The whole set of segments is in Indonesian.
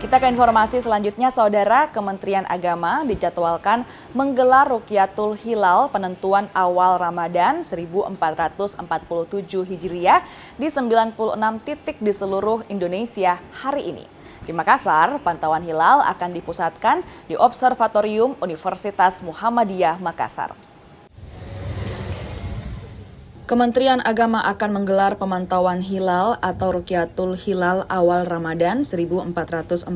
Kita ke informasi selanjutnya, Saudara. Kementerian Agama dijadwalkan menggelar Rukyatul Hilal penentuan awal Ramadan 1447 Hijriah di 96 titik di seluruh Indonesia hari ini. Di Makassar, pantauan hilal akan dipusatkan di Observatorium Universitas Muhammadiyah Makassar. Kementerian Agama akan menggelar pemantauan hilal atau Rukyatul Hilal awal Ramadan 1447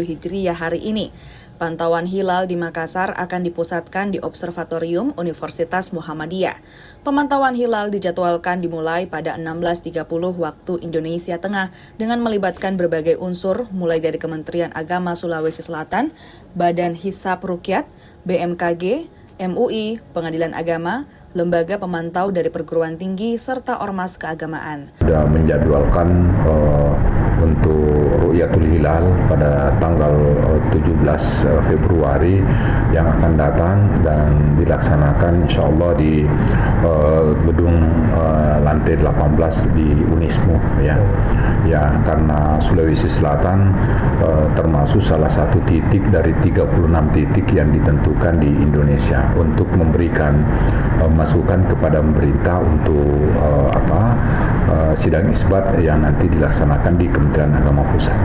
Hijriah hari ini. Pantauan hilal di Makassar akan dipusatkan di Observatorium Universitas Muhammadiyah. Pemantauan hilal dijadwalkan dimulai pada 16.30 waktu Indonesia Tengah dengan melibatkan berbagai unsur mulai dari Kementerian Agama Sulawesi Selatan, Badan Hisab Rukyat, BMKG, MUI, Pengadilan Agama, lembaga pemantau dari perguruan tinggi, serta ormas keagamaan. Sudah menjadwalkan untuk Rukyatul Hilal pada tanggal 17 Februari yang akan datang dan dilaksanakan insya Allah di gedung lantai 18 di Unismu ya. Ya, karena Sulawesi Selatan termasuk salah satu titik dari 36 titik yang ditentukan di Indonesia untuk memberikan masukan kepada pemerintah untuk sidang isbat yang nanti dilaksanakan di Kementerian Agama Pusat.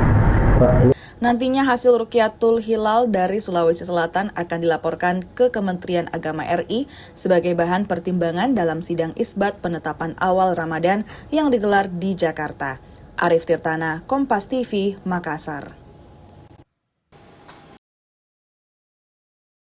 Nantinya hasil Rukyatul Hilal dari Sulawesi Selatan akan dilaporkan ke Kementerian Agama RI sebagai bahan pertimbangan dalam sidang isbat penetapan awal Ramadan yang digelar di Jakarta. Arif Tirtana, Kompas TV, Makassar.